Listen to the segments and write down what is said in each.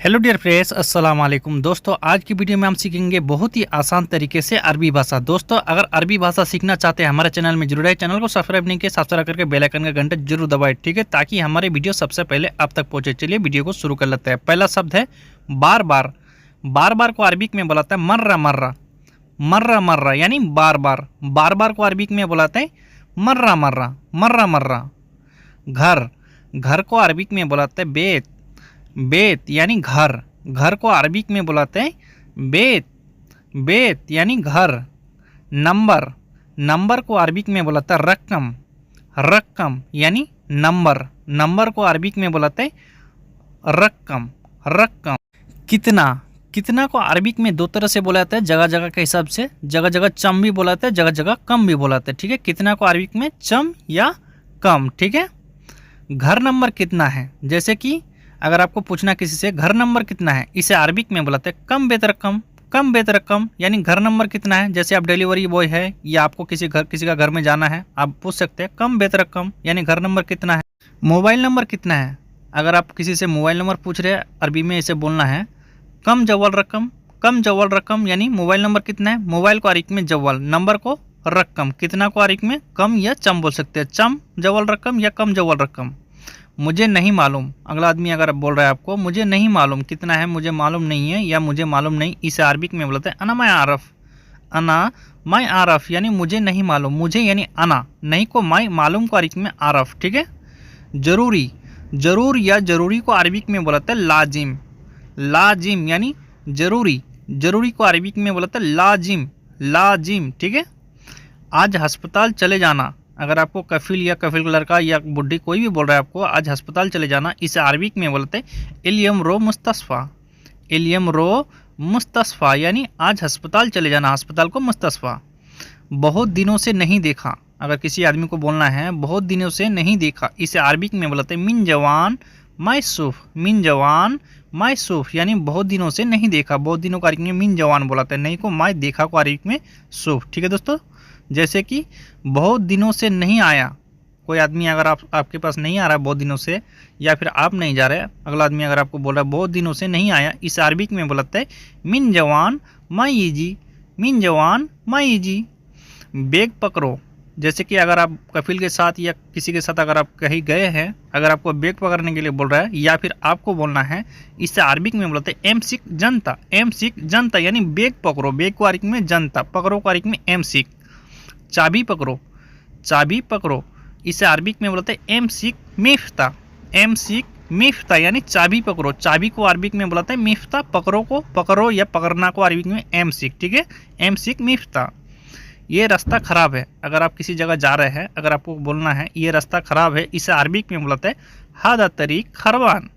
Hello dear friends, अस्सलाम वालेकुम। दोस्तों, आज की वीडियो में हम सीखेंगे बहुत ही आसान तरीके से अरबी भाषा। दोस्तों, अगर अरबी भाषा सीखना चाहते हैं हमारे चैनल में जरूर आए। चैनल को सब्सक्राइब नहीं किया, सब्सक्राइब करके बेल आइकन का घंटा जरूर दबाएं, ठीक है, ताकि हमारे वीडियो सबसे पहले आप तक पहुंचे। चलिए वीडियो को शुरू कर लेते हैं। पहला शब्द है बार बार। बार बार को अरबिक में बुलाता है मर्रा मर्रा। मर्रा मर्रा यानी बार बार। बार बार को अरबिक में बुलाते हैं मर्रा मर्रा, मर्रा मर्रा। घर। घर को अरबिक में बुलाते हैं बेत। बेत यानी घर। घर को अरबिक में बुलाते हैं बेत। बेत यानी घर। नंबर। नंबर को अरबिक में बुलाता है रकम। रकम यानी नंबर। नंबर को अरबिक में बुलाते हैं रकम। रकम। कितना। कितना को अरबिक में दो तरह से बुलाते हैं जगह जगह के हिसाब से। जगह जगह चम भी बुलाते हैं, जगह जगह कम भी बुलाते हैं, ठीक है। कितना को अरबिक में चम या कम, ठीक है। घर नंबर कितना है, जैसे कि अगर आपको पूछना किसी से घर नंबर कितना है, इसे अरबिक में बुलाते हैं कम बेत रकम। कम बेत रकम यानी घर नंबर कितना है। जैसे आप डिलीवरी बॉय है या आपको किसी का घर में जाना है, आप पूछ सकते हैं कम बेत रकम यानी घर नंबर कितना है। मोबाइल नंबर कितना है, अगर आप किसी से मोबाइल नंबर पूछ रहे हैं, अरबी में इसे बोलना है कम जवाल रकम। कम जवाल रकम यानी मोबाइल नंबर कितना है। मोबाइल को अरबिक में जवाल, नंबर को रकम, कितना को अरबिक में कम या चम बोल सकते हैं। चम जवाल रकम या कम जवाल रकम। मुझे नहीं मालूम, अगला आदमी अगर बोल रहा है आपको मुझे नहीं मालूम कितना है, मुझे मालूम नहीं है या मुझे मालूम नहीं, इसे अरबिक में बोलते हैं अना मैं आरफ। अना मैं आरफ यानी मुझे नहीं मालूम। मुझे यानी अना, नहीं को मैं, मालूम को अरबिक में आरफ, ठीक है। जरूरी। जरूर या जरूरी को अरबिक में बोलते हैं लाजिम। लाजिम यानी जरूरी। जरूरी को अरबिक में बोलते हैं लाजिम। लाजिम, ठीक है। आज अस्पताल चले जाना। अगर आपको कफिल या कफिल का लड़का या बुढ़ी कोई भी बोल रहा है आपको आज अस्पताल चले जाना, इसे अरबिक में बोलते हैं इलियम रो मुस्तस्फा। इलियम रो मुस्तस्फा यानी आज अस्पताल चले जाना, अस्पताल को मुस्तस्फा। बहुत दिनों से नहीं देखा। अगर किसी आदमी को बोलना है बहुत दिनों से नहीं देखा, इसे अरबिक में बोलते हैं मिन जवान मायसूफ। मिन जवान मायसूफ यानी बहुत दिनों से नहीं देखा। बहुत दिनों को अरबिक में मिन जवान बोलाते हैं, नहीं को माय, देखा को अरबिक में सूफ, ठीक है दोस्तों। जैसे कि बहुत दिनों से नहीं आया। कोई आदमी अगर आपके पास नहीं आ रहा है बहुत दिनों से, या फिर आप नहीं जा रहे, अगला आदमी अगर आपको बोल रहा है बहुत दिनों से नहीं आया, इस अरबिक में बोलते हैं मिन जवान माईजी। मिन जवान माईजी। बैग पकड़ो। जैसे कि अगर आप कफिल के साथ या किसी के साथ अगर आप कहीं गए हैं, अगर आपको बैग पकड़ने के लिए बोल रहा है या फिर आपको बोलना है, इससे अरबिक में बोलते हैं am sick Janata. Am sick जनता यानी बैग पकड़ो। बैग को अरबिक में जनता, पकड़ो को अरबिक में एम सिक। चाबी पकड़ो। चाबी पकड़ो, इसे अरबिक में बोलते हैं am sick Miftah. Am sick Miftah यानी चाबी पकड़ो। चाबी को अरबिक में बोलते हैं मिफ्ता। पकड़ो को, पकड़ो या पकड़ना को अरबिक में एम सिक, ठीक है। Am sick Miftah. ये रास्ता खराब है। अगर आप किसी जगह जा रहे हैं, अगर आपको बोलना है ये रास्ता खराब है, इसे अरबिक में बोलते हैं हादा तरीक खरबान।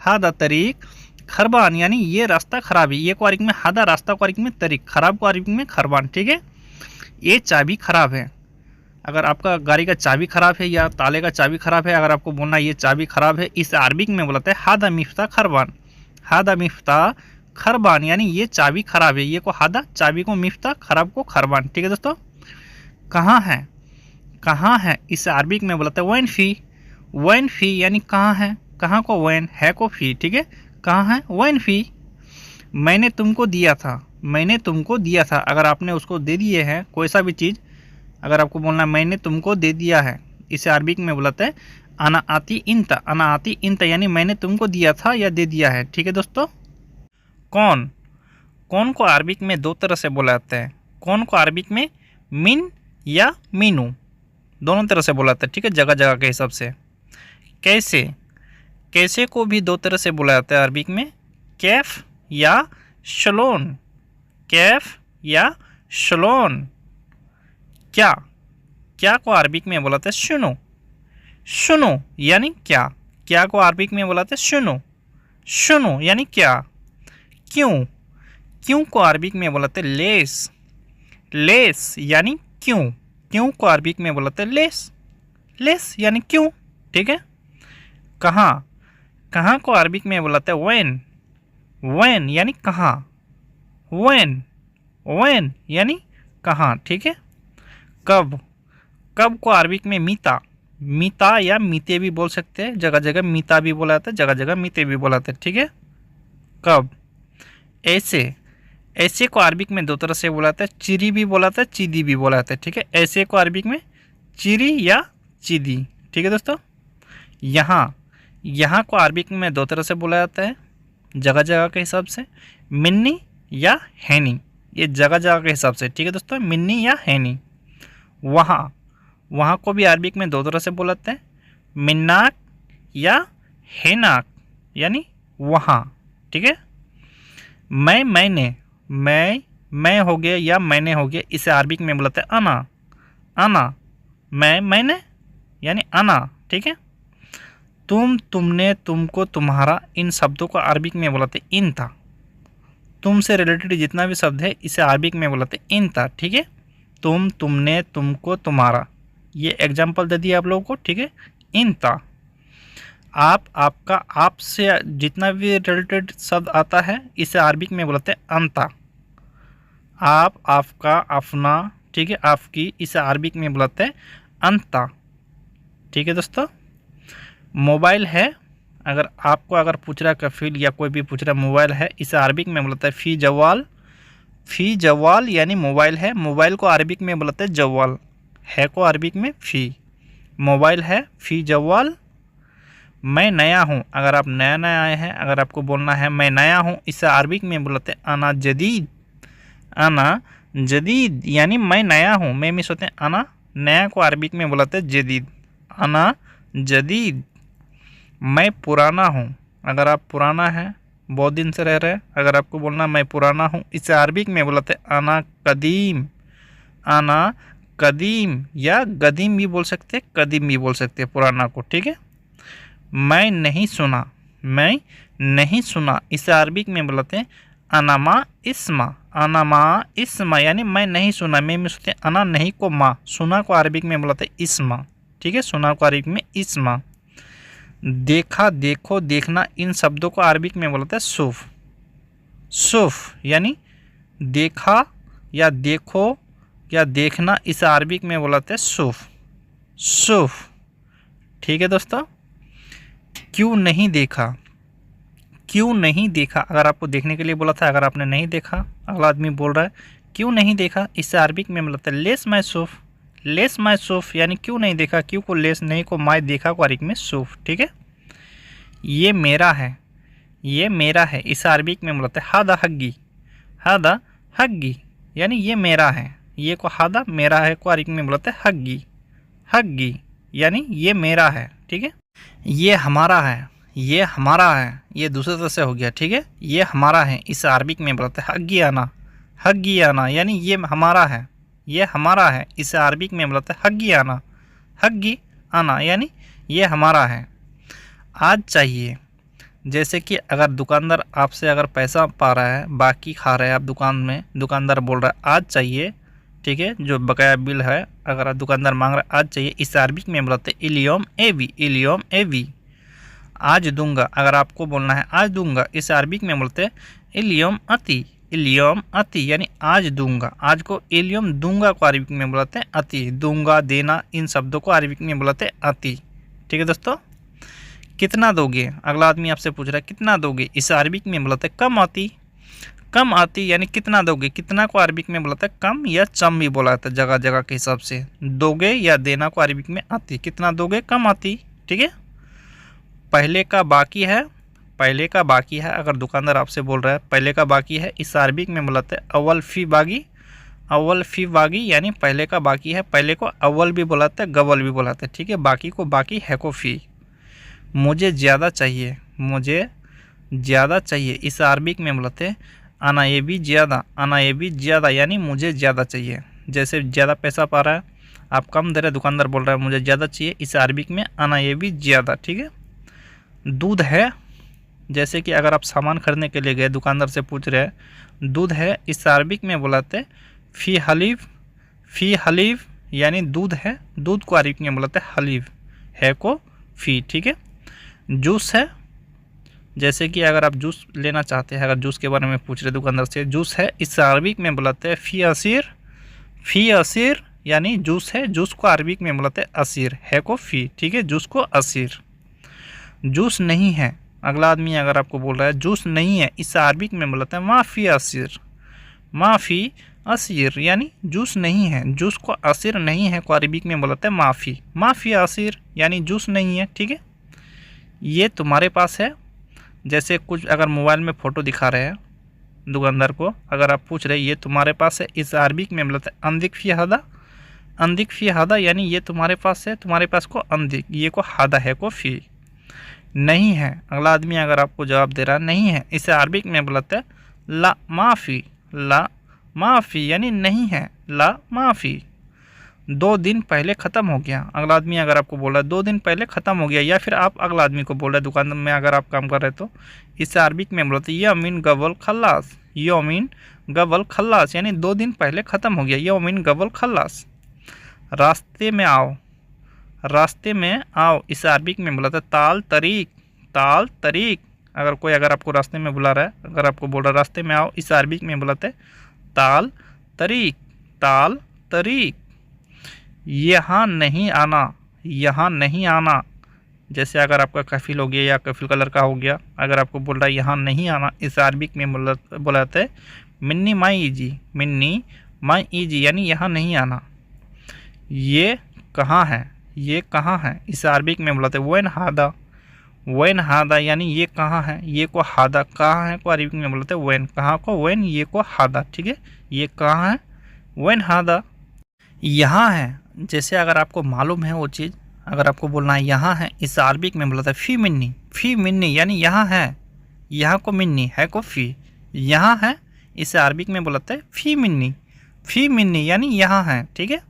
हादा तरीक खरबान यानी ये रास्ता खराब है। ये को अरबिक में हादा, रास्ता को अरबिक में तरीक, खराब को अरबिक में खरबान, ठीक है। ये चाबी खराब है। अगर आपका गाड़ी का चाबी खराब है या ताले का चाबी खराब है, अगर आपको बोलना ये चाबी खराब है, इस अरबिक में बोलते हैं हादा मिफ्ता खरबान। हादा मिफ्ता खरबान यानी ये चाबी खराब है। ये को हादा, चाबी को मिफ्ता, खराब को खरबान, ठीक है दोस्तों। कहाँ है। कहाँ है, इस अरबिक में बोलते हैं वैन फी। वैन फी यानी कहाँ है। कहाँ को वैन, है को फी, ठीक है। कहाँ है, वैन फी। मैंने तुमको दिया था। मैंने तुमको दिया था, अगर आपने उसको दे दिए हैं कोई सा भी चीज़, अगर आपको बोलना मैंने तुमको दे दिया है, इसे अरबिक में बुलाते हैं अना आती इंता। अना आती इंता यानी मैंने तुमको दिया था या दे दिया है, ठीक है दोस्तों। कौन। कौन को अरबिक में दो तरह से बुलाते हैं। कौन को अरबिक में मिन या मीनू, दोनों तरह से बुलाते हैं, ठीक है, जगह जगह के हिसाब से। कैसे। कैसे को भी दो तरह से बुलाते हैं अरबिक में, कैफ या शलोन। कैफ या शलोन। क्या। क्या को अरबिक में बोलाते हैं सुनो। सुनो यानी क्या। क्या को अरबिक में बोलाते हैं सुनो। सुनो यानी क्या। क्यों। क्यों को अरबिक में बोलाते हैं लेस। लेस यानी क्यों। क्यों को अरबिक में बोलाते हैं लेस। लेस यानी क्यों, ठीक है। कहाँ। कहाँ को अरबिक में बोलाते हैं वैन। वैन यानी कहाँ। वैन। वैन यानी कहाँ, ठीक है। कब। कब को अरबिक में मीता। मीता या मीते भी बोल सकते हैं, जगह जगह मीता भी बोला जाता है, जगह जगह मीते भी बोला जाता है, ठीक है। कब। ऐसे, ऐसे को अरबिक में दो तरह से बोला जाता है, चिरी भी बोला जाता है, चिदी भी बोला जाता है, ठीक है। ऐसे को अरबिक में चिरी या चिदी, ठीक है दोस्तों। यहाँ, यहाँ को अरबिक में दो तरह से बोला जाता है जगह जगह के हिसाब से, मिन्नी या हैनी, ये जगह जगह के हिसाब से, ठीक है दोस्तों, मिन्नी या हैनी। वहाँ, वहाँ को भी अरबिक में दो तरह से बोला जाता है, मिन्नाक या हैनाक, यानी वहाँ, ठीक है। मैंने, मैं हो गया या मैंने हो गया, इसे अरबिक में बोलते हैं अना, अना, मैंने यानी अना, ठीक है। तुम, तुमने, तुमको, तुम्हारा, इन शब्दों को अरबिक में बोलते हैं इंता। तुमसे रिलेटेड जितना भी शब्द है इसे अरबिक में बोलते हैं इंता, ठीक है। तुम, तुमने, तुमको, तुम्हारा, ये एग्जाम्पल दे दिया आप लोगों को, ठीक है। इंता। आप, आपका, आपसे जितना भी रिलेटेड शब्द आता है इसे अरबिक में बोलते हैं अंता। आप, आपका, अपना, ठीक है, आपकी, इसे अरबिक में बोलते हैं अंता, ठीक है दोस्तों। मोबाइल है, अगर आपको अगर पूछ रहा है कफील या कोई भी पूछ रहा है मोबाइल है, इसे अरबिक में बोलता है फ़ी जवाल। फ़ी जवाल यानी मोबाइल है, मोबाइल को अरबिक में बोलते हैं जवाल, है को अरबिक में फ़ी। मोबाइल है, फ़ी जवाल। मैं नया हूँ, अगर आप नया नया आए हैं, अगर आपको बोलना है मैं नया हूँ, इसे अरबिक में बोलते हैं अना जदीद। अना जदीद यानी मैं नया हूँ, मैं मिस होते हैं अना, नया को अरबिक में बोलते हैं जदीद, अना जदीद। मैं पुराना हूँ, अगर आप पुराना है, बहुत दिन से रह रहे हैं, अगर आपको बोलना मैं पुराना हूँ, इसे अरबिक में बोलते हैं अना कदीम, अना कदीम, या गदीम भी बोल सकते हैं, कदीम भी बोल सकते हैं पुराना को, ठीक है। मैं नहीं सुना, मैं नहीं सुना, इसे अरबिक में बोलते हैं अनामा इस्मा, अनामा इस्मा यानी मैं नहीं सुना, मैं सोचते हैं अना नहीं को माँ, सुना को अरबिक में बोलते हैं इस्मा, ठीक है, सुना को अरबिक में इस्मा। देखा, देखो, देखना, इन शब्दों को अरबिक में बोलते हैं सूफ। सूफ यानी देखा या देखो या देखना, इसे अरबिक में बोलते हैं सूफ, सूफ, ठीक है दोस्तों। क्यों नहीं देखा, क्यों नहीं देखा, अगर आपको देखने के लिए बोला था, अगर आपने नहीं देखा, अगला आदमी बोल रहा है क्यों नहीं देखा, इसे अरबिक में बोलते हैं लेस माय सूफ, लेस माय सूफ यानी क्यों नहीं देखा, क्यों को लेस, नहीं को माय, देखा को अरबिक में सूफ, ठीक है। ये मेरा है, ये मेरा है, इसे अरबिक में बोलते हैं हादा हग्गी, हादा हग्गी यानी ये मेरा है, ये को हादा, मेरा है को अरबिक में बोलते हैं हग्गी, हग्गी यानी ये मेरा है, ठीक है। ये हमारा है, ये हमारा है, ये दूसरे तरह से हो गया, ठीक है। ये हमारा है, इसे अरबिक में बोलते हैं हग्गियाना, हग्गियाना यानी ये हमारा है, ये हमारा है, इसे अरबिक में बोलते हैं हग्गियाना, हग्गी आना यानी ये हमारा है। आज चाहिए, जैसे कि अगर दुकानदार आपसे अगर पैसा पा रहा है, बाकी खा रहा है आप दुकान में, दुकानदार बोल रहा है आज चाहिए, ठीक है, जो बकाया बिल है अगर दुकानदार मांग रहा है आज चाहिए, इसे अरबिक में बोलते हैं इलियम एवी, इलियम एवी। आज दूंगा, अगर आपको बोलना है आज दूंगा, इसे अरबिक में बोलते हैं इलियम अति, इलियम अति यानी आज दूंगा, आज को इलियम, दूंगा को अरबिक में बोलते हैं अति, दूंगा, देना, इन शब्दों को अरबिक में बोलते हैं अति, ठीक है दोस्तों। कितना दोगे, अगला आदमी आपसे पूछ रहा है कितना दोगे, इसे अरबिक में बोलते हैं कम आती, कम आती यानी कितना दोगे, कितना को अरबिक में बोलता है कम या चम भी बोला जाता है जगह जगह के हिसाब से, दोगे या देना को अरबिक में आती, कितना दोगे कम आती, ठीक है। पहले का बाकी है, पहले का बाकी है, अगर दुकानदार आपसे बोल रहा है पहले का बाकी है, इस अरबिक में बोलाते हैं अव्वल फ़ी बागी, अव्वल फ़ी बागी यानी पहले का बाकी है, पहले को अव्वल भी बुलाते हैं, गवल भी बुलाते हैं, ठीक है, बाकी को बाकी, है को फ़ी। मुझे ज़्यादा चाहिए, मुझे ज़्यादा चाहिए, इस अरबिक में बोलाते हैं आना ये भी ज़्यादा, आना ये भी ज़्यादा यानी मुझे ज़्यादा चाहिए, जैसे ज़्यादा पैसा पा रहा है, आप कम दे रहे, दुकानदार बोल रहा है मुझे ज़्यादा चाहिए, इस अरबिक में आना ये भी ज़्यादा, ठीक है। दूध है, जैसे कि अगर आप सामान खरीदने के लिए गए, दुकानदार से पूछ रहे हैं दूध है, इस अरबिक में बुलाते हैं फ़ी हलीव, फ़ी हलीव यानी दूध है, दूध को अरबिक में बुलाते हैं हलीव, है को फ़ी, ठीक है। जूस है, जैसे कि अगर आप जूस लेना चाहते हैं, अगर जूस के बारे में पूछ रहे दुकानदार से, जूस है, इस अरबिक में बुलाते हैं फ़ी असीर, फ़ी असीर यानी जूस है, जूस को अरबिक में बुलाते हैं असीर, है को फ़ी, ठीक है, जूस को असीर। जूस नहीं है, अगला आदमी अगर आपको बोल रहा है जूस नहीं है, इसे अरबिक में बोलते हैं माफ़ी असीर। माफ़ी असीर यानी जूस नहीं है, जूस को असीर नहीं है को अरबिक में बोलते हैं माफ़ी। माफ़ी असीर यानी जूस नहीं है, ठीक है। ये तुम्हारे पास है, जैसे कुछ अगर मोबाइल में फ़ोटो दिखा रहे हैं दुकानदार को, अगर आप पूछ रहे ये तुम्हारे पास है, इस अरबिक में बोलते हैं अंदिक फ़ी हदा। अंदिक फ़ी हदा यानी ये तुम्हारे पास है, तुम्हारे पास को अंदिक, ये को हदा है को फ़ी। नहीं है, अगला आदमी अगर आपको जवाब दे रहा है नहीं है, इसे अरबिक में बोलते हैं ला माफ़ी। ला माफ़ी यानी नहीं है, ला माफ़ी। 2 दिन पहले ख़त्म हो गया, अगला आदमी अगर आपको बोल रहा है 2 दिन पहले ख़त्म हो गया, या फिर आप अगला आदमी को बोल रहे हैं दुकान में अगर आप काम कर रहे तो इसे अरबिक में बोलते हैं यौमिन गबल खल्लास। यौमिन गबल खल्लास यानी 2 दिन पहले ख़त्म हो गया, यौमिन गबल खल्लास। रास्ते में आओ, रास्ते में आओ इसे अरबिक में बोला था ताल तरीक। ताल तरीक, अगर आपको रास्ते में बुला रहा है, अगर आपको बोल रहा है रास्ते में आओ, इसे अरबिक में बुलाते ताल तरीक। ताल तरीक। यहाँ नहीं आना, यहाँ नहीं आना, जैसे अगर आपका कफिल हो गया या कफिल का लड़का हो गया, अगर आपको बोल रहा है यहाँ नहीं आना, इसे अरबिक में बुलाते हैं मिन्नी माई ईजी। मिन्नी माई ईजी यानी यहाँ नहीं आना। ये कहाँ है, ये कहाँ है, इसे अरबिक में बुलाते हैं वैन हादा। वैन हादा यानी ये कहाँ है, ये को हादा कहाँ है को अरबिक में बुलाते हैं वैन। कहाँ को वैन, ये को हादा, ठीक है। ये कहाँ है, वैन हादा। यहाँ है, जैसे अगर आपको मालूम है वो चीज़, अगर आपको बोलना है यहाँ है, इसे अरबिक में बुलाते हैं फ़ी मिन्नी। फ़ी मिन्नी यानी यहाँ है, यहाँ को मिन्नी है को फ़ी। यहाँ है, इसे अरबिक में बुलाते हैं फ़ी मिन्नी। फ़ी मिन्नी यानी यहाँ है, ठीक है।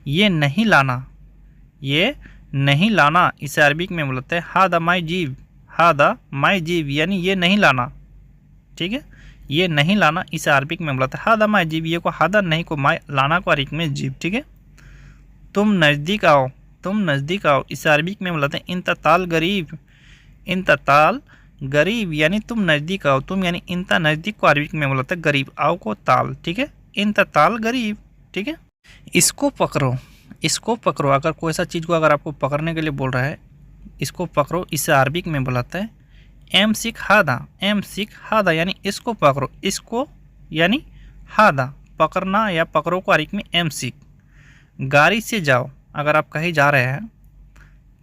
ये नहीं लाना, ये नहीं लाना, इसे अरबिक में बोलते हैं हादा माई जीव। हादा माई जीव यानी ये नहीं लाना, ठीक है। ये नहीं लाना, इसे अरबिक में बोलते हैं हादा माई जीव। ये को हादा नहीं को माई, लाना को अरबिक में जीव, ठीक है। तुम नज़दीक आओ, तुम नज़दीक आओ, इसे अरबिक में बोलते हैं इंता ताल गरीब। इंता ताल गरीब यानी तुम नज़दीक आओ। तुम यानी इंता नज़दीक को अरबिक में बोलते हैं गरीब, आओ को ताल, ठीक है। इंता ताल गरीब, ठीक है। इसको पकड़ो, इसको पकड़ो, अगर कोई ऐसा चीज़ को अगर आपको पकड़ने के लिए बोल रहा है, इसको पकड़ो, इसे अरबिक में बुलाता है am sick Hada. Am sick हादा यानी इसको पकड़ो, इसको यानी हादा पकड़ना या पकड़ो को अरबिक में एम सिक। गाड़ी से जाओ, अगर आप कहीं जा रहे हैं,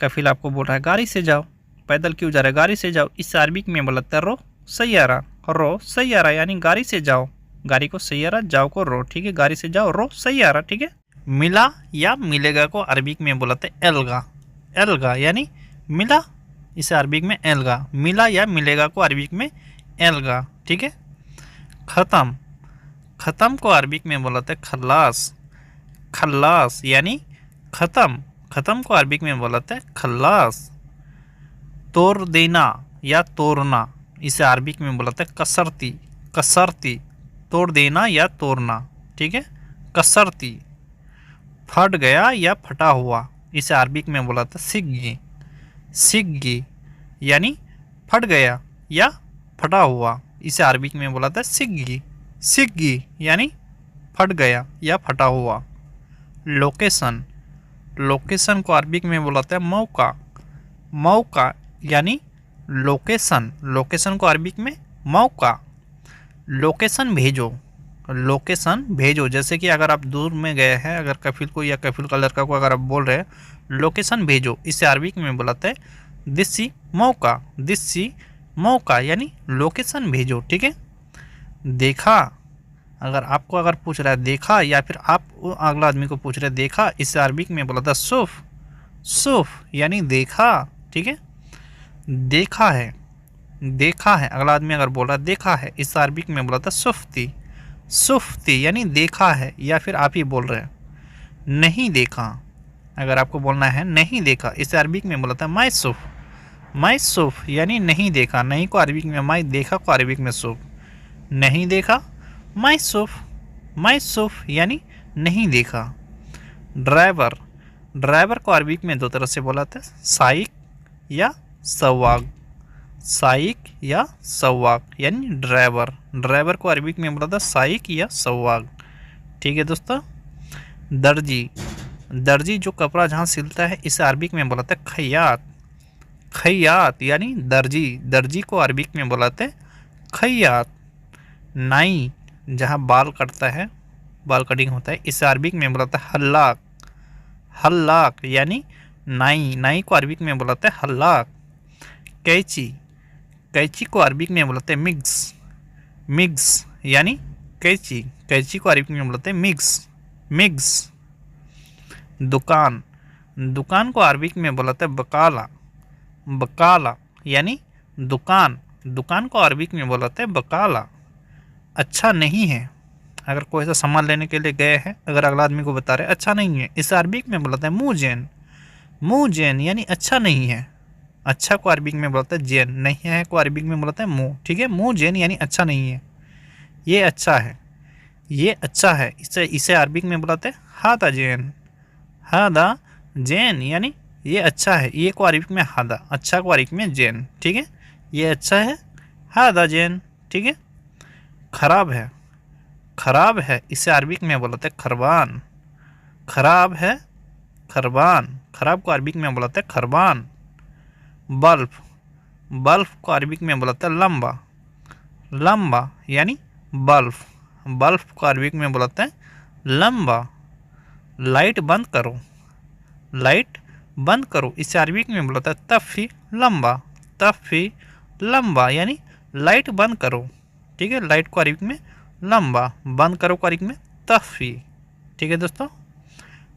कफिल आपको बोल रहा है गाड़ी से जाओ, पैदल क्यों जा रहे हैं, गाड़ी से जाओ, इसे अरबिक में बुलाता है रो सैयारा। रो सैयारा यानी गाड़ी से जाओ, गाड़ी को सैयारा, जाओ को रो, ठीक है। गाड़ी से जाओ, रो सैयारा, ठीक है। मिला या मिलेगा को अरबिक में बुलाते एल्गा। एल्गा यानी मिला, इसे अरबिक में एल्गा। मिला या मिलेगा को अरबिक में एल्गा, ठीक है। ख़त्म, ख़त्म को अरबिक में बुलाते खल्लास। खल्लास यानी ख़त्म, ख़त्म को अरबिक में बुलाते खल्लास। तोड़ देना या तोड़ना, इसे अरबिक में बुलाते कसरती। कसरती, तोड़ देना या तोड़ना, ठीक है। कसरती। फट गया या फटा हुआ, इसे अरबिक में बुलाते सिग्गी। सिग्गी यानी फट गया या फटा हुआ, इसे अरबिक में बुलाते सिग्गी। सिग्गी यानी फट गया या फटा हुआ। लोकेशन, लोकेशन को अरबिक में बुलाते हैं मौका। मौका यानी लोकेशन, लोकेशन को अरबिक में मौका। लोकेशन भेजो, लोकेशन भेजो, जैसे कि अगर आप दूर में गए हैं, अगर कफिल को या कफिल का लड़का को अगर आप बोल रहे हैं लोकेशन भेजो, इसे अरबिक में बुलाते हैं दिस्सी मौका। दिस्सी मौका यानी लोकेशन भेजो, ठीक है। देखा, अगर पूछ रहा है देखा, या फिर आप अगला आदमी को पूछ रहे हैं देखा, इसे अरबिक में बुलाता है सुफ। सुफ यानी देखा, ठीक है। देखा है, देखा है, अगला आदमी अगर बोल रहा है देखा है, इसे अरबिक में बुलाता है सुफ्ती। सुफ्ती यानी देखा है, या फिर आप ही बोल रहे हैं नहीं देखा, अगर आपको बोलना है नहीं देखा, इसे अरबिक में बोलता है माई सुफ। माई सुफ यानी नहीं देखा, नहीं को अरबिक में माई, देखा को अरबिक में सुफ। नहीं देखा माई सुफ। माई सुफ यानी नहीं देखा। ड्राइवर, ड्राइवर को अरबिक में 2 तरह से बोलाते हैं साइक या सवाग। साइक या सवाक यानी ड्राइवर। ड्राइवर को अरबिक में बोला था साइक या सवाक, ठीक है दोस्तों। दर्जी, दर्जी जो कपड़ा जहाँ सिलता है, इसे अरबिक में बोला था खैयात। खैयात यानी दर्जी, दर्जी को अरबिक में बुलाते खैयात। नाई, जहाँ बाल कटता है, बाल कटिंग होता है, इसे अरबिक में बुलाते हल्लाक। हल्लाक यानी नाई, नाई को अरबिक में बुलाते हल्लाक। कैची, कैची को अरबिक में बुलाते मिग्स। मिग्स यानी कैची, कैची को अरबिक में बुलाते मिग्स। मिग्स। दुकान, दुकान को अरबिक में बुलाते बकाला। बकाला यानी दुकान, दुकान को अरबिक में बुलाते बकाला। अच्छा नहीं है, अगर कोई ऐसा सामान लेने के लिए गए हैं, अगर अगला आदमी को बता रहे अच्छा नहीं है, इसे अरबिक में बुलाते हैं मुजैन। मुजैन यानी अच्छा नहीं है। अच्छा को अरबिक में बुलाते हैं जैन, नहीं है को अरबिक में बुलाते हैं मुँह। ठीक है, मुजैन यानी अच्छा नहीं है। ये अच्छा है, ये अच्छा है, इसे अरबिक में बुलाते हैं हादा जैन। हादा जैन यानी ये अच्छा है, ये को अरबिक में हादा, अच्छा को अरबिक में जैन। ठीक है, ये अच्छा है हादा जैन। ठीक है। खराब है, खराब है, इसे अरबिक में बुलाते हैं खरबान। खराब है खरबान, खराब को अरबिक में बुलाते हैं खरबान। बल्ब, बल्ब को अरबिक में बुलाते हैं लंबा। लंबा यानी बल्ब, बल्ब को अरबिक में बुलाते हैं लंबा। लाइट बंद करो, लाइट बंद करो, इसे अरबिक में बुलाता है तफ़ी लंबा। तफ़ी लंबा यानी लाइट बंद करो। ठीक है, लाइट को अरबिक में लंबा, बंद करो को अरबिक में तफ़ी। ठीक है दोस्तों।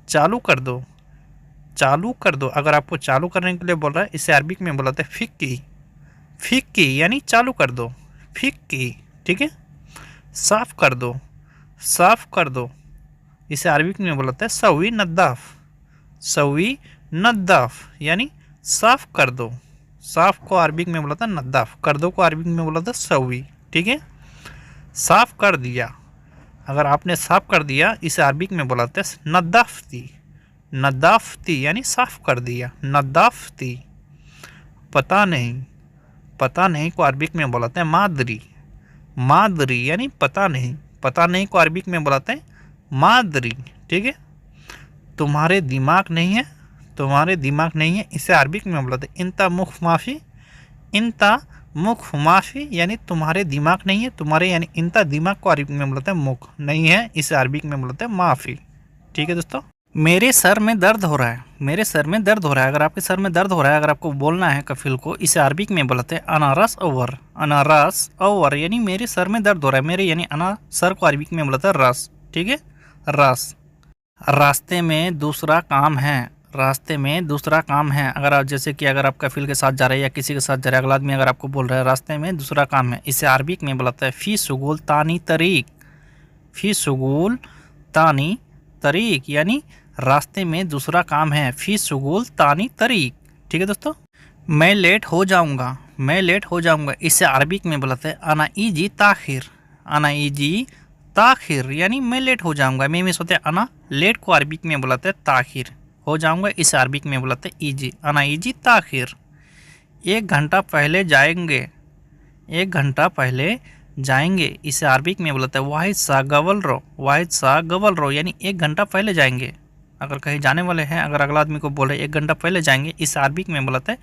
चालू कर दो, चालू कर दो, अगर आपको चालू करने के लिए बोल रहा है, इसे अरबिक में बुलाते हैं फिक्की। फिक्की यानी चालू कर दो, फिक्की। ठीक है। साफ़ कर दो, साफ़ कर दो, इसे अरबिक में बुलाते हैं सवी नद्दाफ। सवी नद्दाफ यानी साफ़ कर दो। साफ़ को अरबिक में बुलाता है नद्दाफ, कर दो को अरबिक में बुलाता है सवी। ठीक है। साफ़ कर दिया, अगर आपने साफ़ कर दिया, इसे अरबिक में बुलाते हैं नद्दाफ़ती। नद्दाफ़ती यानी साफ़ कर दिया, नद्दाफ़ती। पता नहीं, पता नहीं को अरबिक में बुलाते हैं मादरी। मादरी यानी पता नहीं, पता नहीं को अरबिक में बुलाते हैं मादरी। ठीक है। तुम्हारे दिमाग नहीं है, तुम्हारे दिमाग नहीं है, इसे अरबिक में बुलाते हैं इंता मुख माफ़ी। इंता मुख माफ़ी यानी तुम्हारे दिमाग नहीं है, तुम्हारे यानी इंता दिमाग को अरबिक में बुलाते हैं मुख नहीं है, इसे अरबिक में बुलाते हैं माफ़ी। ठीक है दोस्तों। मेरे सर में दर्द हो रहा है, मेरे सर में दर्द हो रहा है, अगर आपके सर में दर्द हो रहा है, अगर आपको बोलना है कफिल को, इसे अरबिक में बुलाते हैं अनारस अवर। अनारस अवर यानी मेरे सर में दर्द हो रहा है, मेरे यानी अना, सर को अरबिक में बुलाते हैं रस। ठीक है, रस। रास्ते में दूसरा काम है, रास्ते में दूसरा काम है, अगर आप जैसे कि अगर आप कफिल के साथ जा रहे हैं या किसी के साथ जा रहे हैं, अगला आदमी अगर आपको बोल रहा है रास्ते में दूसरा काम है, इसे अरबिक में बुलाता है फ़ी सुगुल तानी तरीक। फ़ी सुगुल तानी तरीक यानी रास्ते में दूसरा काम है, फ़ी सुगुल तानी तरीक। ठीक है दोस्तों। मैं लेट हो जाऊंगा, मैं लेट हो जाऊंगा, इसे अरबिक में बुलाते हैं अना ईजी ताखिर। अना ईजी ताखिर यानी मैं लेट हो जाऊंगा, मैं सोते अना, लेट को अरबिक में बुलाते हैं ताखिर, हो जाऊंगा, इसे अरबिक में बुलाते हैं ईजी। अना ईजी ताखिर। 1 घंटा पहले जाएंगे, 1 घंटा पहले जाएंगे, इसे अरबिक में बुलाते हैं वाहिद सा गवल रो। वाहिद सा गवल रो यानी 1 घंटा पहले जाएंगे, अगर कहीं जाने वाले हैं, अगर अगला आदमी को बोले 1 घंटा पहले जाएंगे, इसे अरबिक में बुलाते हैं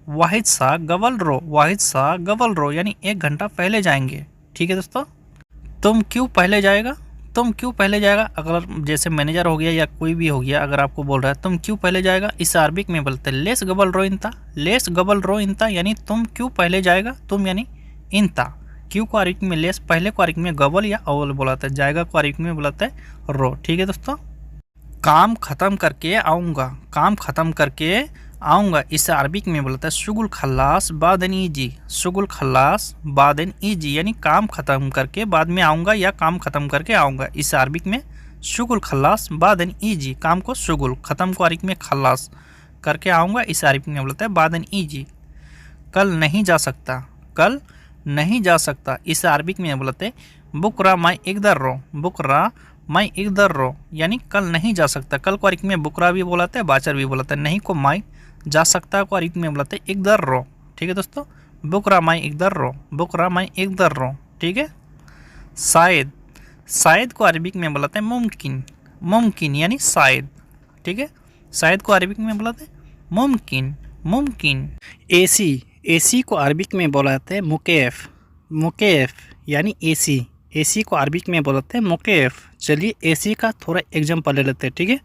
वाहिद सा गवल रो। वाहिद सा गवल रो यानी 1 घंटा पहले जाएंगे। ठीक है दोस्तों। तुम क्यों पहले जाएगा, तुम क्यों पहले जाएगा, अगर जैसे मैनेजर हो गया या कोई भी हो गया, अगर आपको बोल रहा है तुम क्यों पहले जाएगा, इसे अरबिक में बोलते हैं लेस गबल रो इंता। लेस गबल रो इंता यानी तुम क्यों पहले जाएगा, तुम यानी इंता, क्यों को अरबिक में लेस, पहले को अरबिक में गबल या अवल बुलाता है, जाएगा को अरबिक में बुलाता है रो। ठीक है दोस्तों। काम ख़त्म करके आऊँगा, काम ख़त्म करके आऊँगा, इसे अरबिक में बोलता है शुगुल खल्लास बादन ईजी। शुगुल खल्लास बादन ईजी यानी काम ख़त्म करके बाद में आऊँगा या काम ख़त्म करके आऊँगा, इसे अरबिक में शुगुल खल्लास बादन ईजी। काम को शुगुल, ख़त्म को अरबिक में खल्लास करके आऊँगा, इसे अरबिक में बोलता है बादन ईजी। कल नहीं जा सकता, कल नहीं जा सकता, इसे अरबिक में बोलते हैं बुकरा माई इकदर रो। बुकरा माई इकदर रो यानी कल नहीं जा सकता, कल को अरबिक में बुकरा भी बोलाते हैं, बाचर भी बोलाते हैं, नहीं को माई जा सकता को अरबिक में बोलते हैं इकदर रो। ठीक है दोस्तों। बुकरा माई इकदर रो, बुकरा माई इकदर रो। ठीक है। शायद, शायद को अरबिक में बोलते हैं मुमकिन। मुमकिन यानी शायद। ठीक है। शायद को अरबिक में बोलते हैं मुमकिन। मुमकिन। एसी, एसी को अरबिक में बोलाते हैं मुकेफ, मुकेफ यानी एसी, एसी को अरबिक में बोलते हैं मुकेफ। चलिए एसी का थोड़ा एग्जांपल ले लेते हैं, ठीक है।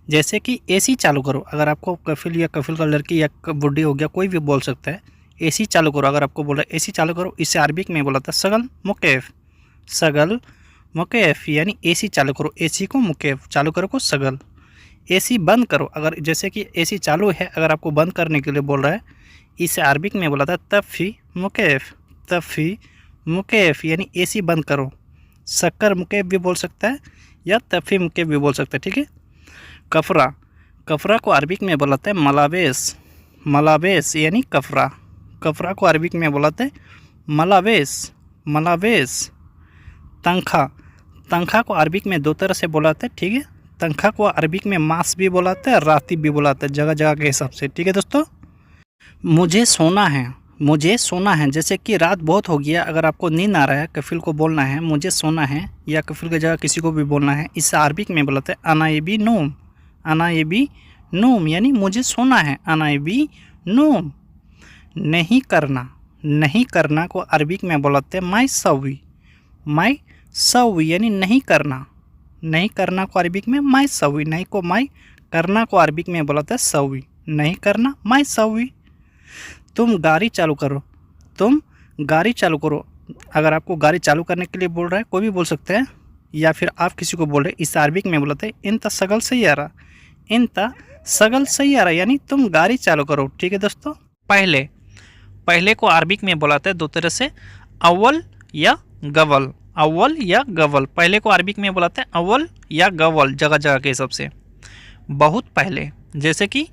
जैसे कि एसी चालू करो, अगर आपको कफिल या कफिल का लड़की या बुढ़ी हो गया कोई भी बोल सकता है एसी चालू करो। अगर आपको बोला एसी चालू करो, इसे अरबिक में बोला था सगल मुकेफ, सगल मुकेफ यानी एसी चालू करो, एसी को मुकेफ, चालू करो को सगल। एसी बंद करो, अगर जैसे कि एसी चालू है अगर आपको बंद करने के लिए बोल रहा है, इसे अरबिक में बोला था तफ़ी मुकेफ, तफ़ी मुकेफ यानी एसी बंद करो। शक्कर मुकेफ भी बोल सकता है या तफ़ी मुकेफ भी बोल सकता है, ठीक है। कफरा, कफरा को अरबिक में बोलाते हैं मलावेस, मलावेस यानी कफरा, कफरा को अरबिक में बोलाते हैं मलावेस, मलावेस। तंखा, तंखा को अरबिक में दो तरह से बोलाते हैं, ठीक है। तंखा को अरबिक में मास भी बोलाते हैं, रातिब भी बोलाते हैं, जगह जगह के हिसाब से, ठीक है दोस्तों। मुझे सोना है, मुझे सोना है, जैसे कि रात बहुत हो गया, अगर आपको नींद आ रहा है कफिल को बोलना है मुझे सोना है, या कफिल की जगह किसी को भी बोलना है, इसे अरबिक में बोलाते हैं अनाइबी नूम, अनाइबी नूम यानी मुझे सोना है, अनाइबी नूम। नहीं करना, नहीं करना को अरबिक में बोलाते हैं माई सवी, माई सवी यानी नहीं करना, नहीं करना को अरबिक में माई सवी, नहीं को माई, करना को अरबिक में बोलाते हैं सवी, नहीं करना माई सवी। तुम गाड़ी चालू करो, तुम गाड़ी चालू करो, अगर आपको गाड़ी चालू करने के लिए बोल रहा है कोई भी बोल सकते हैं, या फिर आप किसी को बोल रहे हैं, इस अरबिक में बोलते हैं इंता सगल सैयारा, इंता सगल सैयारा यानी तुम गाड़ी चालू करो, ठीक है दोस्तों। पहले, पहले को अरबिक में बुलाते हैं दो तरह से, अव्वल या गवल, अव्वल या गवल। पहले को अरबिक में बुलाते हैं अव्वल या गवल, जगह जगह के हिसाब से। बहुत पहले, जैसे कि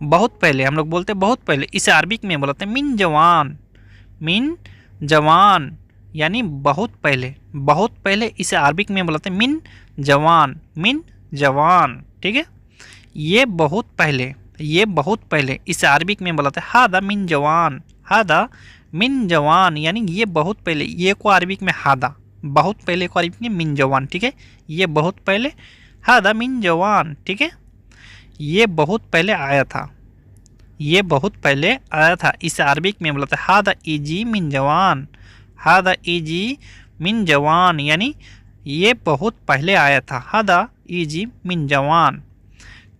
बहुत पहले हम लोग बोलते हैं बहुत पहले, इसे अरबिक में बुलाते हैं मिन जवान, मिन जवान यानी बहुत पहले, बहुत पहले इसे अरबिक में बुलाते हैं मिन जवान, मिन जवान, ठीक है। ये बहुत पहले, ये बहुत पहले इसे अरबिक में बुलाते हैं हादा मिन जवान, हादा मिन जवान यानी ये बहुत पहले, ये को अरबिक में हादा, बहुत पहले को अरबिक में मिन जवान, ठीक है। ये बहुत पहले हादा मिन जवान, ठीक है। ये बहुत पहले आया था, ये बहुत पहले आया था, इसे अरबिक में बोलते हैं हादा इजी मिन जवान, हादा इजी मिन जवान यानी ये बहुत पहले आया था, हादा इजी मिन जवान।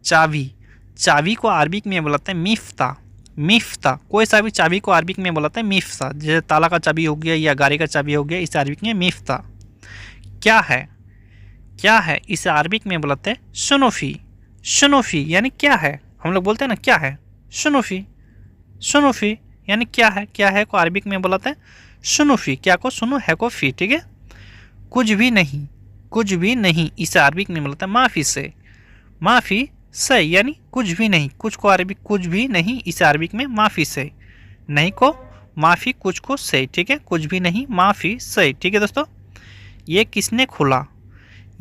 चाबी, चाबी को अरबिक में बोलते हैं मिफ्ता, मिफ्ता, कोई सा भी चाबी को अरबिक में बोलते हैं मिफ्ता, जैसे ताला का चाबी हो गया या गाड़ी का चाबी हो गया, इसे अरबिक में मिफ्ता। क्या है, क्या है, इसे अरबिक में बोलते हैं शुनोफी, शुनोफी यानी क्या है, हम लोग बोलते हैं ना क्या है, शुनोफी, शुनोफी यानी क्या है, क्या है को अरबिक में बोलते हैं शुनोफी, क्या को सुनो है को फी, ठीक है। कुछ भी नहीं, कुछ भी नहीं, इसे अरबिक में बोलते हैं माफ़ी से, माफ़ी से यानी कुछ भी नहीं, कुछ को अरबिक कुछ भी नहीं, इसे अरबिक में माफ़ी से, नहीं को माफ़ी, कुछ को से, ठीक है, कुछ भी नहीं माफ़ी से, ठीक है दोस्तों। ये किसने खोला,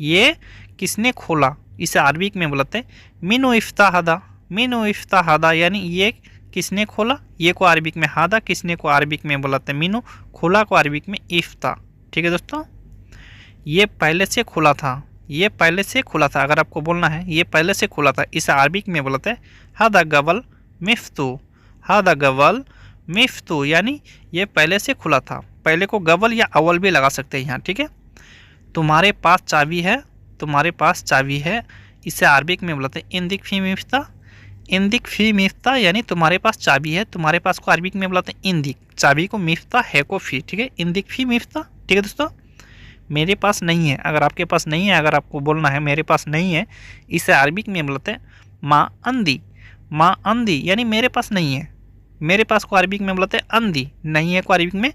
ये किसने खोला, इसे अरबिक में बोलते हैं मिनो इफ्ताहदा, मिनो इफ्ताहदा यानी ये किसने खोला, ये को अरबिक में हादा, किसने को अरबिक में बोलते हैं मिनो, खोला को अरबिक में इफ्ता, ठीक है दोस्तों। ये पहले से खुला था, ये पहले से खुला था, अगर आपको बोलना है ये पहले से खुला था, इसे अरबिक में बोलते हैं हादा गवल मिफ्तू, हादा गवल मिफ्तू यानी ये पहले से खुला था। पहले को गवल या अवल भी लगा सकते हैं यहाँ, ठीक है। तुम्हारे पास चाबी है, तुम्हारे पास चाबी है, इसे अरबिक में बोलते हैं इंदिक फी मिफ्ता, इंदिक फी मिफ्ता यानी तुम्हारे पास चाबी है, तुम्हारे पास को अरबिक में बोलते हैं इंदिक, चाबी को मिफ्ता है को फी, ठीक है, इंदिक फी मिफ्ता, ठीक है दोस्तों। मेरे पास नहीं है, अगर आपके पास नहीं है, अगर आपको बोलना है मेरे पास नहीं है, इसे अरबिक में बोलते हैं माँ अंधी, माँ अंधी यानी मेरे पास नहीं है, मेरे पास को अरबिक में बोलते हैं अंधी, नहीं है को अरबिक में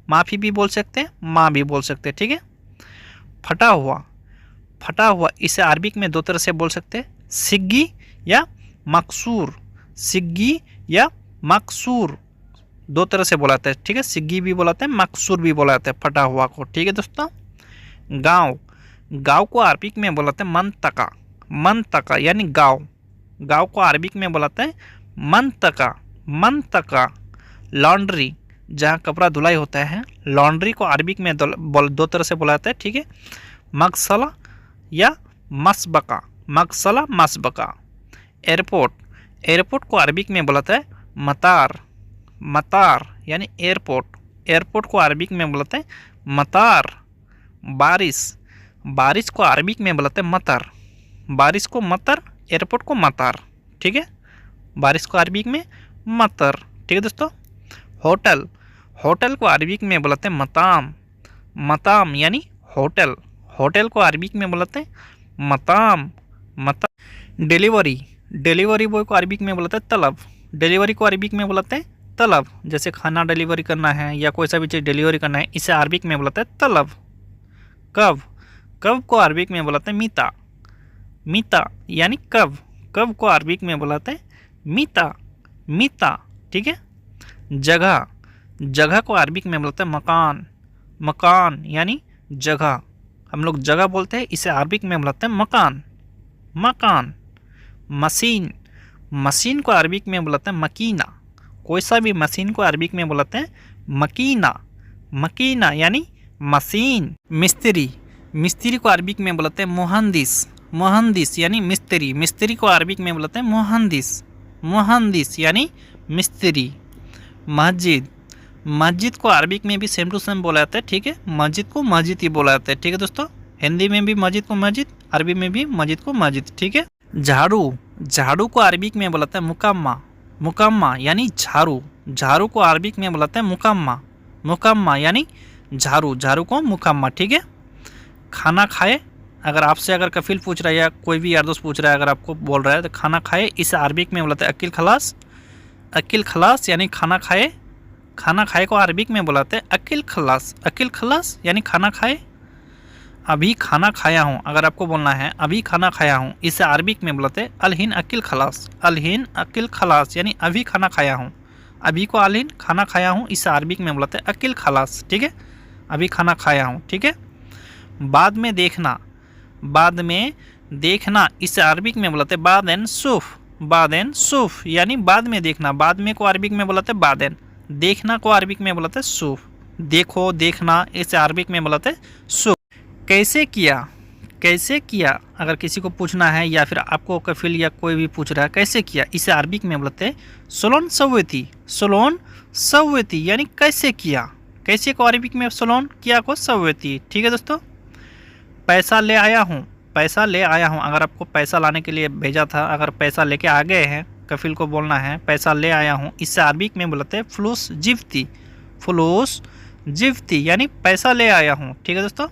माफ़ी भी बोल सकते हैं, माँ भी बोल सकते हैं, ठीक है। फटा हुआ, फटा हुआ इसे अरबिक में दो तरह से बोल सकते हैं, सिग्गी या मकसूर, सिग्गी या मकसूर दो तरह से बोलाते हैं, ठीक है, सिग्गी भी बोलाते हैं, मकसूर भी बोलाते हैं फटा हुआ को, ठीक है दोस्तों। गांव, गांव को अरबिक में बोलाते हैं मनतका, मनतका यानी गांव, गांव को अरबिक में बोलाते हैं मनतका, मनतका। लॉन्ड्री, जहाँ कपड़ा धुलाई होता है, लॉन्ड्री को अरबिक में दो तरह से बुलाते हैं, ठीक है, मगसला या मसबका, मगसला मसबका। एयरपोर्ट, एयरपोर्ट को अरबिक में बुलाता है मतार, मतार यानी एयरपोर्ट, एयरपोर्ट को अरबिक में बोलते हैं मतार। बारिश, बारिश को अरबिक में बोलते हैं मतर, बारिश को मतर, एयरपोर्ट को मतार, ठीक है। बारिश को अरबिक में मतर, ठीक है दोस्तों। होटल, होटल को अरबिक में बोलते हैं मताम, मताम यानी होटल, होटल को अरबिक में बोलते हैं मताम, मताम। डिलीवरी, डिलीवरी बॉय को अरबिक में बोलते हैं तलब, डिलीवरी को अरबिक में बोलते हैं तलब। जैसे खाना डिलीवरी करना है या कोई सा भी चीज़ डिलीवरी करना है, इसे अरबिक में बोलते हैं तलब। कब, कब को अरबिक में बोलते हैं मीता, मीता यानी कब, कब को अरबिक में बोलते हैं मीता, मीता, ठीक है। जगह, जगह को अरबिक में बोलते हैं मकान, मकान यानी जगह, हम लोग जगह बोलते हैं, इसे अरबिक में बोलते हैं मकान, मकान। मशीन, मशीन को अरबिक में बोलते हैं मकीना, कोई सा भी मशीन को अरबिक में बोलते हैं मकीना, मकीना यानी मशीन। मिस्त्री, मिस्त्री को अरबिक में बोलते हैं मुहंदिस, मुहंदिस यानी मिस्त्री, मिस्त्री को अरबिक में बोलते हैं मुहंदिस, मुहंदिस यानी मिस्त्री। मस्जिद, मस्जिद को अरबिक में भी सेम टू सेम बोला जाता है, ठीक है। मस्जिद को मस्जिद ही बोला जाता है, ठीक है दोस्तों। हिंदी में भी मस्जिद को मस्जिद, अरबी में भी मस्जिद को मस्जिद, ठीक है। झाड़ू, झाड़ू को अरबिक में बोलते हैं मुकम्मा, मुकम्मा यानी झाड़ू, झाड़ू को अरबिक में बोलते हैं मुकम्मा, मुकम्मा यानी झाड़ू, झाड़ू को मुकम्मा, ठीक है। खाना खाए, अगर आपसे अगर कफिल पूछ रहा है या कोई भी यार दोस्त पूछ रहा है, अगर आपको बोल रहा है तो खाना खाए, इसे अरबिक में बोलते हैं अकिल खलास, अकिल खलास यानी खाना खाए, खाना खाए को अरबिक में बुलाते हैं अकिल खलास, अकिल खलास यानी खाना खाए। अभी खाना खाया हूँ, अगर आपको बोलना है अभी खाना खाया हूँ, इसे अरबिक में बुलाते हैं अलहिन अकिल खलास, अलहिन अकिल खलास यानी अभी खाना खाया हूँ। अभी को अलहिन खाना खाया हूँ, इसे अरबिक में बुलाते हैं अकिल खलास, ठीक है। अभी खाना खाया हूँ, ठीक है। बाद में देखना, बाद में देखना, इसे अरबिक में बुलाते हैं बादेन सूफ, बादेन सूफ यानी बाद में देखना, बाद में को अरबिक में बुलाते हैं बादेन, देखना को अरबिक में बुलाते हैं सूफ, देखो देखना, इसे अरबिक में बुलाते हैं सूफ। कैसे किया, कैसे किया, अगर किसी को पूछना है या फिर आपको कफिल या कोई भी पूछ रहा है कैसे किया, इसे अरबिक में बोलते हैं सोलोन सवेती, सोलोन सवेती यानी कैसे किया, कैसे को अरबिक में सोलोन, किया को सवेती, ठीक है दोस्तों। पैसा ले आया हूँ, पैसा ले आया हूँ, अगर आपको पैसा लाने के लिए भेजा था, अगर पैसा लेके आ गए हैं, कफिल को बोलना है पैसा ले आया हूँ, इससे अरबिक में बोलते हैं फ्लूस जिफ्ती, फ्लूस जिफ्ती यानी पैसा ले आया हूँ, ठीक है दोस्तों।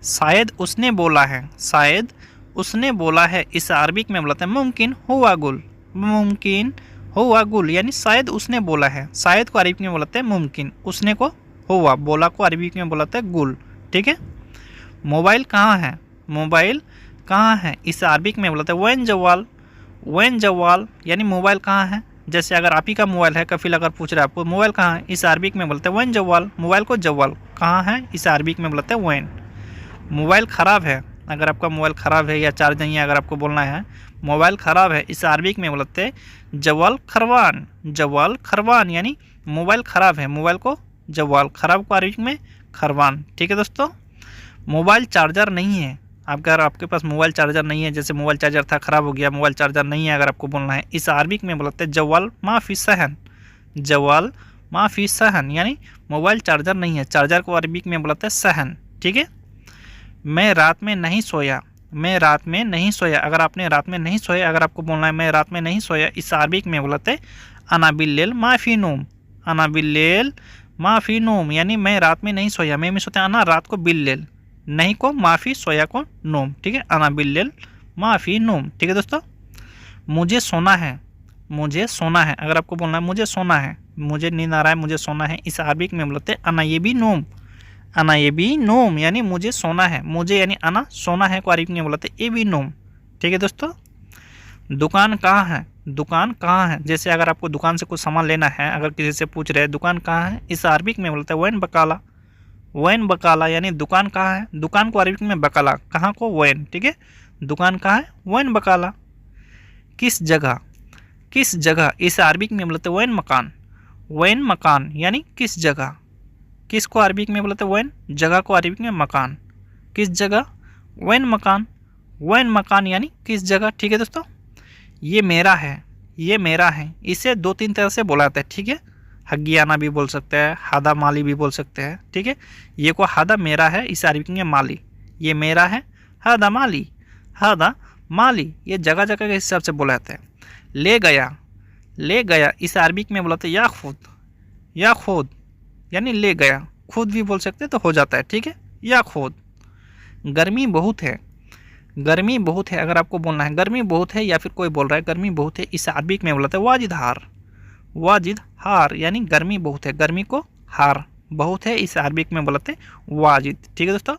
शायद उसने बोला है, शायद उसने बोला है, इसे अरबिक में बोलते हैं मुमकिन हुआ गुल, मुमकिन हुआ गुल यानी शायद उसने बोला है, शायद को अरबिक में बोलते हैं मुमकिन, उसने को हुआ, बोला को अरबिक में बोलते हैं गुल, ठीक है। मोबाइल कहाँ है, मोबाइल कहाँ है, इसे अरबिक में बोलते हैं वैन जवाल, वैन जवाल यानी मोबाइल कहाँ है। जैसे अगर आप ही का मोबाइल है, कफिल अगर पूछ रहा है आपको मोबाइल कहाँ है, इसे अरबिक में बोलते हैं वैन जवाल, मोबाइल को जवाल कहाँ है, इसे अरबिक में बोलते हैं वैन। मोबाइल ख़राब है, अगर आपका मोबाइल ख़राब है या चार्ज नहीं है, अगर आपको बोलना है मोबाइल ख़राब है, इसे अरबिक में बोलते हैं जवाल खरवान, जवाल खरवान यानी मोबाइल ख़राब है, मोबाइल को जवाल, ख़राब को अरबिक में खरवान, ठीक है दोस्तों। मोबाइल चार्जर नहीं है, अगर आपके पास मोबाइल चार्जर नहीं है, जैसे मोबाइल चार्जर था ख़राब हो गया, मोबाइल चार्जर नहीं है, अगर आपको बोलना है, इस अरबिक में बोलते हैं जवाल माफ़ी सहन, जवाल माफ़ी सहन यानी मोबाइल चार्जर नहीं है, चार्जर को अरबिक में बोलते हैं सहन, ठीक है। मैं रात में नहीं सोया, मैं रात में नहीं सोया, अगर आपने रात में नहीं सोया, अगर आपको बोलना है मैं रात में नहीं सोया, इस अरबिक में बोलते हैं अना बिल्लेल माफ़ी नूम, अना बिल्लेल माफ़ी नूम यानी मैं रात में नहीं सोया, मैं सोते हैं अना रात को बिल्लेल, नहीं को माफ़ी, सोया को नोम, ठीक है। अना बिल्लेल माफ़ी नोम, ठीक है दोस्तों। मुझे सोना है, मुझे सोना है, अगर आपको बोलना है मुझे सोना है, मुझे नींद आ रहा है, मुझे सोना है, इस अरबिक में बोलते हैं अना ये भी नोम, अना ये भी नोम यानी मुझे सोना है, मुझे यानी अना सोना है को अरबिक में बोलते हैं ए भी नोम, ठीक है दोस्तों। दुकान कहाँ है, दुकान कहाँ है, जैसे अगर आपको दुकान से कुछ सामान लेना है, अगर किसी से पूछ रहे हैं दुकान कहाँ है, इस अरबिक में बोलते हैं वैन बकाला, वैन बकाला यानी दुकान कहाँ है, दुकान को अरबिक में बकाला, कहाँ को वैन, ठीक है। दुकान कहाँ है, वैन बकाला। किस जगह, किस जगह, इस अरबिक में बोलते हैं वैन मकान, वैन मकान यानी किस जगह, किस को अरबिक में बोलते हैं वैन, जगह को अरबिक में मकान, किस जगह वैन मकान, वैन मकान यानी किस जगह, ठीक है दोस्तों। ये मेरा है, ये मेरा है, इसे 2-3 तरह से बोला जाता है, ठीक है। हगियाना भी बोल सकते हैं, हादा माली भी बोल सकते हैं, ठीक है। ये को हादा मेरा है, इसे अरबिक में माली, ये मेरा है, हादा माली, हादा माली, ये जगह जगह के हिसाब से बोला जाता है। ले गया इसे अरबिक में बोलाते हैं या खुद यानी ले गया, खुद भी बोल सकते हैं तो हो जाता है, ठीक है, या खुद। गर्मी बहुत है अगर आपको बोलना है गर्मी बहुत है या फिर कोई बोल रहा है गर्मी बहुत है, इसे अरबिक में बोलाते हैं वाजिद हार यानी गर्मी बहुत है, गर्मी को हार बहुत है, इसे अरबिक में बोलाते हैं वाजिद, ठीक है दोस्तों।